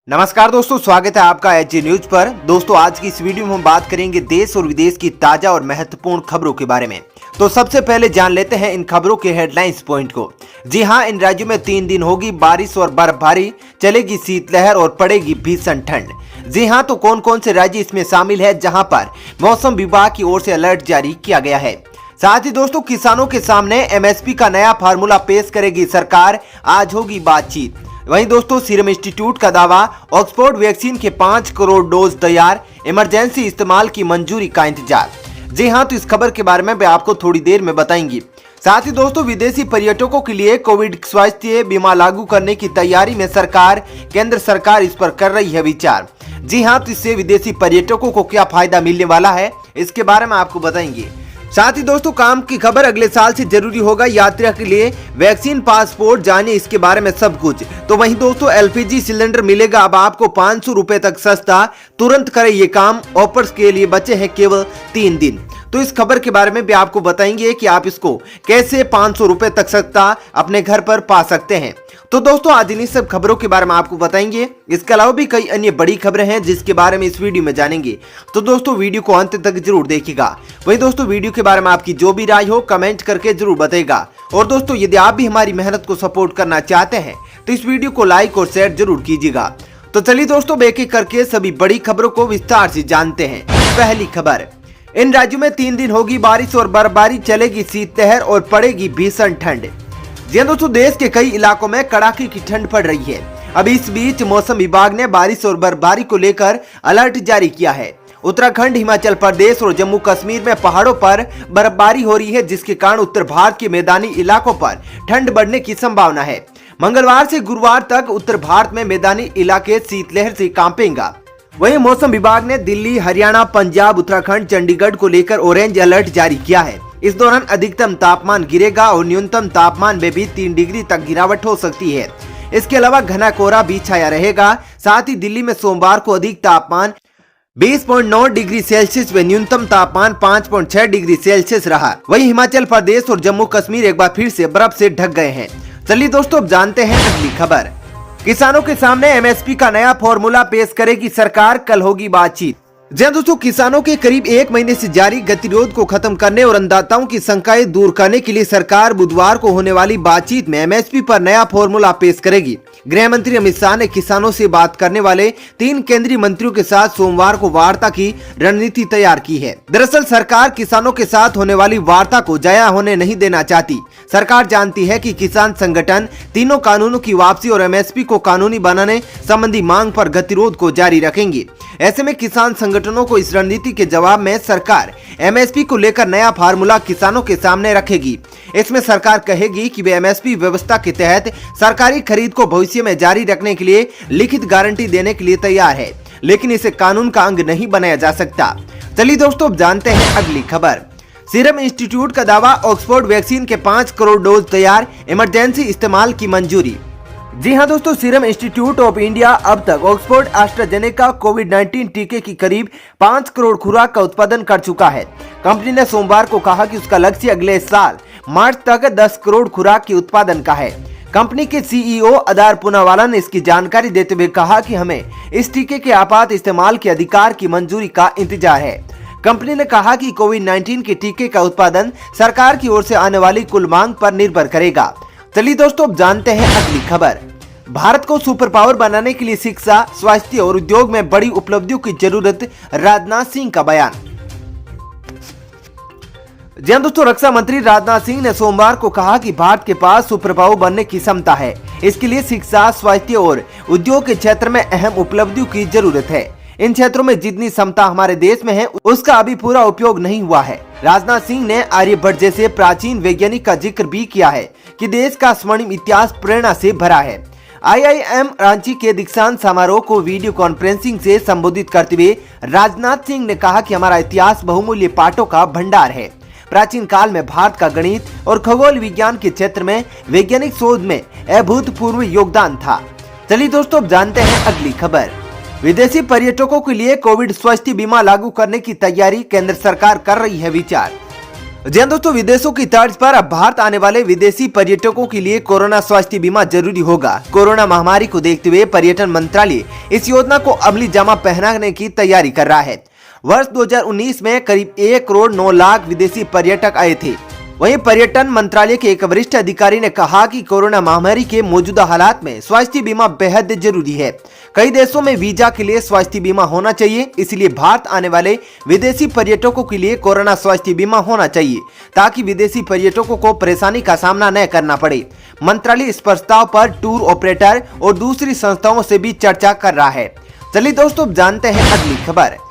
नमस्कार दोस्तों, स्वागत है आपका एचजी न्यूज पर। दोस्तों, आज की इस वीडियो में हम बात करेंगे देश और विदेश की ताजा और महत्वपूर्ण खबरों के बारे में। तो सबसे पहले जान लेते हैं इन खबरों के हेडलाइंस पॉइंट को। जी हां, इन राज्यों में 3 दिन होगी बारिश और बर्फबारी, चलेगी शीतलहर और पड़ेगी भीषण ठंड। जी हां, तो कौन कौन से राज्य इसमें शामिल है जहां पर मौसम विभाग की ओर से अलर्ट जारी किया गया है। साथ ही दोस्तों, किसानों के सामने एमएसपी का नया फार्मूला पेश करेगी सरकार, आज होगी बातचीत। वहीं दोस्तों, सीरम इंस्टीट्यूट का दावा, ऑक्सफोर्ड वैक्सीन के 5 करोड़ डोज तैयार, इमरजेंसी इस्तेमाल की मंजूरी का इंतजार। जी हां, तो इस खबर के बारे में मैं आपको थोड़ी देर में बताएंगी। साथ ही दोस्तों, विदेशी पर्यटकों के लिए कोविड स्वास्थ्य बीमा लागू करने की तैयारी में केंद्र सरकार इस पर कर रही है विचार। जी हां, तो इससे विदेशी पर्यटकों को क्या फायदा मिलने वाला है, इसके बारे में आपको बताएंगे। साथ ही दोस्तों, काम की खबर, अगले साल से जरूरी होगा यात्रा के लिए वैक्सीन पासपोर्ट, जानिए इसके बारे में सब कुछ। तो वहीं दोस्तों, एलपीजी सिलेंडर मिलेगा अब आपको 500 रुपए तक सस्ता, तुरंत करें ये काम, ऑफर्स के लिए बचे हैं केवल 3 दिन। तो इस खबर के बारे में भी आपको बताएंगे कि आप इसको कैसे 500 रुपए तक सस्ता अपने घर पर पा सकते हैं। तो दोस्तों, आज इन्हीं सब खबरों के बारे में आपको बताएंगे। इसके अलावा भी कई अन्य बड़ी खबरें हैं जिसके बारे में इस वीडियो में जानेंगे। तो दोस्तों, वीडियो को अंत तक जरूर देखिएगा। वही दोस्तों, वीडियो के बारे में आपकी जो भी राय हो कमेंट करके जरूर बताइएगा। और दोस्तों, यदि आप भी हमारी मेहनत को सपोर्ट करना चाहते हैं तो इस वीडियो को लाइक और शेयर जरूर कीजिएगा। तो चलिए दोस्तों, एक एक करके सभी बड़ी खबरों को विस्तार से जानते हैं। पहली खबर, इन राज्यों में 3 दिन होगी बारिश और बर्फबारी, चलेगी शीतलहर और पड़ेगी भीषण ठंड। जी दोस्तों, देश के कई इलाकों में कड़ाके की ठंड पड़ रही है। अब इस बीच मौसम विभाग ने बारिश और बर्फबारी को लेकर अलर्ट जारी किया है। उत्तराखंड, हिमाचल प्रदेश और जम्मू कश्मीर में पहाड़ों पर बर्फबारी हो रही है, जिसके कारण उत्तर भारत के मैदानी इलाकों पर ठंड बढ़ने की संभावना है। मंगलवार से गुरुवार तक उत्तर भारत में मैदानी इलाके शीतलहर से कांपेगा। वहीं मौसम विभाग ने दिल्ली, हरियाणा, पंजाब, उत्तराखंड, चंडीगढ़ को लेकर ऑरेंज अलर्ट जारी किया है। इस दौरान अधिकतम तापमान गिरेगा और न्यूनतम तापमान में भी 3 डिग्री तक गिरावट हो सकती है। इसके अलावा घना कोहरा भी छाया रहेगा। साथ ही दिल्ली में सोमवार को अधिक तापमान 20.9 डिग्री सेल्सियस व न्यूनतम तापमान 5.6 डिग्री सेल्सियस रहा। वहीं हिमाचल प्रदेश और जम्मू कश्मीर एक बार फिर से बर्फ से ढक गए हैं। चलिए दोस्तों, अब जानते हैं अगली खबर। किसानों के सामने एमएसपी का नया फॉर्मूला पेश करेगी सरकार, कल होगी बातचीत। जी दोस्तों, किसानों के करीब 1 महीने से जारी गतिरोध को खत्म करने और अन्नदाताओं की शंकाएं दूर करने के लिए सरकार बुधवार को होने वाली बातचीत में एमएसपी पर नया फॉर्मूला पेश करेगी। गृह मंत्री अमित शाह ने किसानों से बात करने वाले 3 केंद्रीय मंत्रियों के साथ सोमवार को वार्ता की रणनीति तैयार की है। दरअसल सरकार किसानों के साथ होने वाली वार्ता को जाया होने नहीं देना चाहती। सरकार जानती है कि किसान संगठन तीनों कानूनों की वापसी और एमएसपी को कानूनी बनाने संबंधी मांग पर गतिरोध को जारी रखेंगे। ऐसे में किसान संगठनों को इस रणनीति के जवाब में सरकार एमएसपी को लेकर नया फार्मूला किसानों के सामने रखेगी। इसमें सरकार कहेगी कि वे एमएसपी व्यवस्था के तहत सरकारी खरीद को भविष्य में जारी रखने के लिए लिखित गारंटी देने के लिए तैयार है, लेकिन इसे कानून का अंग नहीं बनाया जा सकता। चलिए दोस्तों, अब जानते हैं अगली खबर। सीरम इंस्टीट्यूट का दावा, ऑक्सफोर्ड वैक्सीन के 5 करोड़ डोज तैयार, इमरजेंसी इस्तेमाल की मंजूरी। जी हां दोस्तों, सीरम इंस्टीट्यूट ऑफ इंडिया अब तक ऑक्सफोर्ड एस्ट्राजेनेका कोविड-19 टीके की करीब 5 करोड़ खुराक का उत्पादन कर चुका है। कंपनी ने सोमवार को कहा कि उसका लक्ष्य अगले साल मार्च तक 10 करोड़ खुराक के उत्पादन का है। कंपनी के सीईओ अदार पूनावाला ने इसकी जानकारी देते हुए कहा कि हमें इस टीके के आपात इस्तेमाल के अधिकार की मंजूरी का इंतजार है। कंपनी ने कहा कि कोविड-19 के टीके का उत्पादन सरकार की ओर से आने वाली कुल मांग पर निर्भर करेगा। चलिए दोस्तों, अब जानते हैं अगली खबर। भारत को सुपर पावर बनाने के लिए शिक्षा, स्वास्थ्य और उद्योग में बड़ी उपलब्धियों की जरूरत, राजनाथ सिंह का बयान। जी हां दोस्तों, रक्षा मंत्री राजनाथ सिंह ने सोमवार को कहा कि भारत के पास सुपर पावर बनने की क्षमता है। इसके लिए शिक्षा, स्वास्थ्य और उद्योग के क्षेत्र में अहम उपलब्धियों की जरूरत है। इन क्षेत्रों में जितनी क्षमता हमारे देश में है उसका अभी पूरा उपयोग नहीं हुआ है। राजनाथ सिंह ने आर्यभट्ट जैसे प्राचीन वैज्ञानिक का जिक्र भी किया है कि देश का स्वर्णिम इतिहास प्रेरणा से भरा है। आईआईएम रांची के दीक्षांत समारोह को वीडियो कॉन्फ्रेंसिंग से संबोधित करते हुए राजनाथ सिंह ने कहा कि हमारा इतिहास बहुमूल्य पाठों का भंडार है। प्राचीन काल में भारत का गणित और खगोल विज्ञान के क्षेत्र में वैज्ञानिक शोध में अभूतपूर्व योगदान था। चलिए दोस्तों, अब जानते हैं अगली खबर। विदेशी पर्यटकों के लिए कोविड स्वास्थ्य बीमा लागू करने की तैयारी, केंद्र सरकार कर रही है विचार। जी हाँ दोस्तों, विदेशों की तर्ज पर अब भारत आने वाले विदेशी पर्यटकों के लिए कोरोना स्वास्थ्य बीमा जरूरी होगा। कोरोना महामारी को देखते हुए पर्यटन मंत्रालय इस योजना को अमली जामा पहनाने की तैयारी कर रहा है। वर्ष 2019 में करीब 1 करोड़ 9 लाख विदेशी पर्यटक आए थे। वहीं पर्यटन मंत्रालय के एक वरिष्ठ अधिकारी ने कहा कि कोरोना महामारी के मौजूदा हालात में स्वास्थ्य बीमा बेहद जरूरी है। कई देशों में वीजा के लिए स्वास्थ्य बीमा होना चाहिए, इसलिए भारत आने वाले विदेशी पर्यटकों के लिए कोरोना स्वास्थ्य बीमा होना चाहिए ताकि विदेशी पर्यटकों को परेशानी का सामना न करना पड़े। मंत्रालय इस प्रस्ताव पर टूर ऑपरेटर और दूसरी संस्थाओं से भी चर्चा कर रहा है। चलिए दोस्तों, जानते हैं अगली खबर।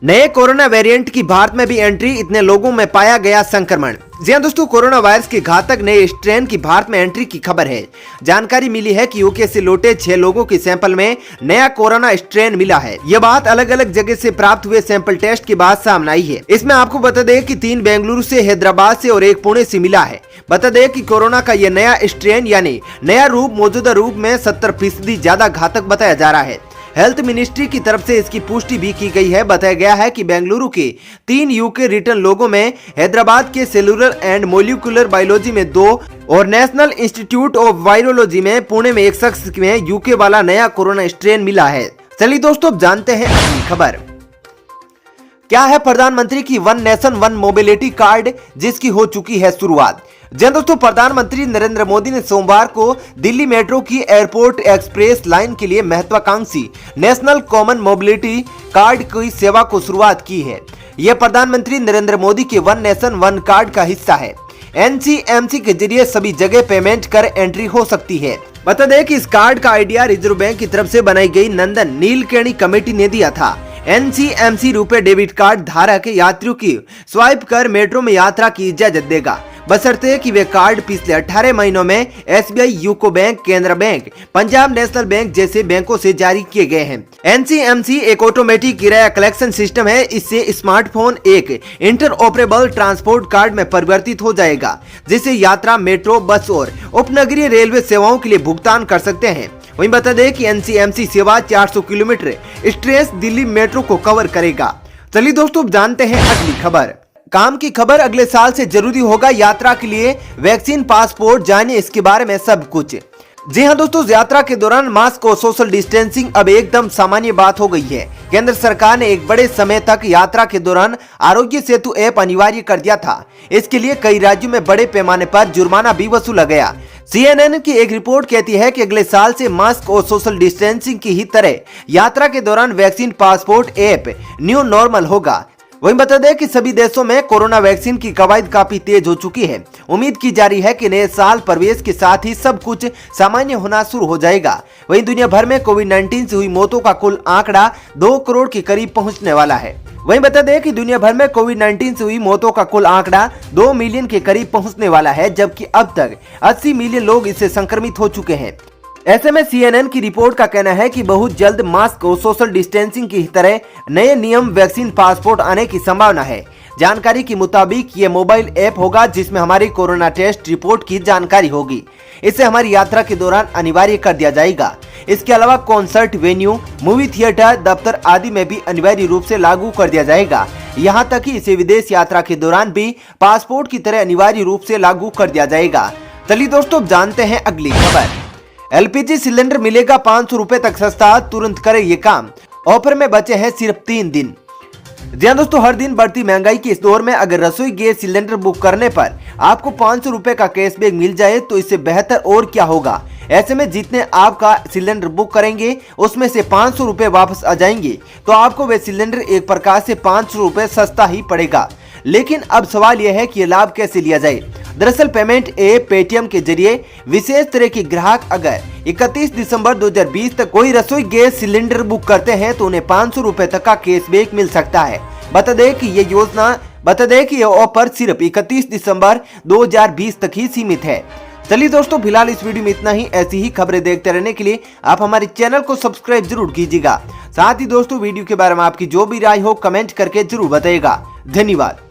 नए कोरोना वेरिएंट की भारत में भी एंट्री, इतने लोगों में पाया गया संक्रमण। जी हाँ दोस्तों, कोरोना वायरस के घातक नए स्ट्रेन की भारत में एंट्री की खबर है। जानकारी मिली है कि यूके से लौटे 6 लोगों के सैंपल में नया कोरोना स्ट्रेन मिला है। यह बात अलग अलग जगह से प्राप्त हुए सैंपल टेस्ट के बाद सामने आई है। इसमें आपको बता दें कि 3 बेंगलुरु से, हैदराबाद से और 1 पुणे से मिला है। बता दें कि कोरोना का यह नया स्ट्रेन यानी नया रूप मौजूदा रूप में 70% ज्यादा घातक बताया जा रहा है। हेल्थ मिनिस्ट्री की तरफ से इसकी पुष्टि भी की गई है। बताया गया है कि बेंगलुरु के 3 यूके रिटर्न लोगों में, हैदराबाद के सेलुलर एंड मोलिकुलर बायोलॉजी में 2 और नेशनल इंस्टीट्यूट ऑफ वायरोलॉजी में पुणे में 1 शख्स में यूके वाला नया कोरोना स्ट्रेन मिला है। चलिए दोस्तों, जानते हैं अगली खबर। क्या है प्रधानमंत्री की one nation one mobility card, जिसकी हो चुकी है शुरुआत। जी दोस्तों, प्रधानमंत्री नरेंद्र मोदी ने सोमवार को दिल्ली मेट्रो की एयरपोर्ट एक्सप्रेस लाइन के लिए महत्वाकांक्षी नेशनल कॉमन मोबिलिटी कार्ड की सेवा को शुरुआत की है। यह प्रधानमंत्री नरेंद्र मोदी के वन नेशन वन कार्ड का हिस्सा है। NCMC के जरिए सभी जगह पेमेंट कर एंट्री हो सकती है। बता दें कि इस कार्ड का आइडिया रिजर्व बैंक की तरफ से बनाई गई नंदन नीलकेणी कमेटी ने दिया था। NCMC रुपए डेबिट कार्ड धारक यात्रियों की स्वाइप कर मेट्रो में यात्रा की इजाजत देगा, बशर्ते कि वे कार्ड पिछले 18 महीनों में SBI, UCO bank, Canara bank, Punjab national bank जैसे बैंकों से जारी किए गए हैं। NCMC एक ऑटोमेटिक किराया कलेक्शन सिस्टम है। इससे स्मार्टफोन एक इंटरऑपरेबल ट्रांसपोर्ट कार्ड में परिवर्तित हो जाएगा, जिससे यात्रा, मेट्रो, बस और उपनगरीय रेलवे सेवाओं के लिए भुगतान कर सकते हैं। वहीं बता दें कि NCMC सेवा 400 किलोमीटर स्ट्रेच दिल्ली मेट्रो को कवर करेगा। चलिए दोस्तों, जानते हैं अगली खबर। काम की खबर, अगले साल से जरूरी होगा यात्रा के लिए वैक्सीन पासपोर्ट, जानिए इसके बारे में सब कुछ। जी हाँ दोस्तों, यात्रा के दौरान मास्क और सोशल डिस्टेंसिंग अब एकदम सामान्य बात हो गई है। केंद्र सरकार ने एक बड़े समय तक यात्रा के दौरान आरोग्य सेतु ऐप अनिवार्य कर दिया था। इसके लिए कई राज्यों में बड़े पैमाने पर जुर्माना भी वसूला गया। CNN की एक रिपोर्ट कहती है कि अगले साल से मास्क और सोशल डिस्टेंसिंग की ही तरह यात्रा के दौरान vaccine passport app new normal होगा। वहीं बता दें कि सभी देशों में कोरोना वैक्सीन की कवायद काफी तेज हो चुकी है। उम्मीद की जा रही है कि नए साल प्रवेश के साथ ही सब कुछ सामान्य होना शुरू हो जाएगा। वहीं दुनिया भर में कोविड-19 से हुई मौतों का कुल आंकड़ा 2 करोड़ के करीब पहुंचने वाला है। वहीं बता दें कि दुनिया भर में कोविड-19 से हुई मौतों का कुल आंकड़ा 2 मिलियन के करीब पहुंचने वाला है, जबकि अब तक 80 मिलियन लोग इससे संक्रमित हो चुके हैं। ऐसे में CNN की रिपोर्ट का कहना है कि बहुत जल्द मास्क और सोशल डिस्टेंसिंग की तरह नए नियम वैक्सीन पासपोर्ट आने की संभावना है। जानकारी के मुताबिक ये मोबाइल ऐप होगा जिसमें हमारी कोरोना टेस्ट रिपोर्ट की जानकारी होगी। इसे हमारी यात्रा के दौरान अनिवार्य कर दिया जाएगा। इसके अलावा कॉन्सर्ट वेन्यू, मूवी थिएटर, दफ्तर आदि में भी अनिवार्य रूप से लागू कर दिया जाएगा। यहाँ तक कि इसे विदेश यात्रा के दौरान भी पासपोर्ट की तरह अनिवार्य रूप से लागू कर दिया जाएगा। चलिए दोस्तों, जानते हैं अगली खबर। LPG सिलेंडर मिलेगा 500 रुपए तक सस्ता, तुरंत करें ये काम। ऑफर में बचे हैं सिर्फ 3 दिन। जी हाँ दोस्तों, हर दिन बढ़ती महंगाई के इस दौर में अगर रसोई गैस सिलेंडर बुक करने पर आपको 500 रुपए का कैशबैक मिल जाए तो इससे बेहतर और क्या होगा। ऐसे में जितने आपका सिलेंडर बुक करेंगे उसमें से 500 रुपए वापस आ जाएंगे, तो आपको वे सिलेंडर एक प्रकार से 500 रुपए सस्ता ही पड़ेगा। लेकिन अब सवाल यह है कि ये लाभ कैसे लिया जाए। दरअसल पेमेंट ऐप पेटीएम के जरिए विशेष तरह के ग्राहक अगर 31 दिसंबर 2020 तक कोई रसोई गैस सिलेंडर बुक करते हैं तो उन्हें 500 रुपए तक का कैशबैक मिल सकता है। बता दें कि ये ऑफर सिर्फ 31 दिसंबर 2020 तक ही सीमित है। चलिए दोस्तों, फिलहाल इस वीडियो में इतना ही। ऐसी ही खबरें देखते रहने के लिए आप हमारे चैनल को सब्सक्राइब जरूर कीजिएगा। साथ ही दोस्तों, वीडियो के बारे में आपकी जो भी राय हो कमेंट करके जरूर बताइएगा। धन्यवाद।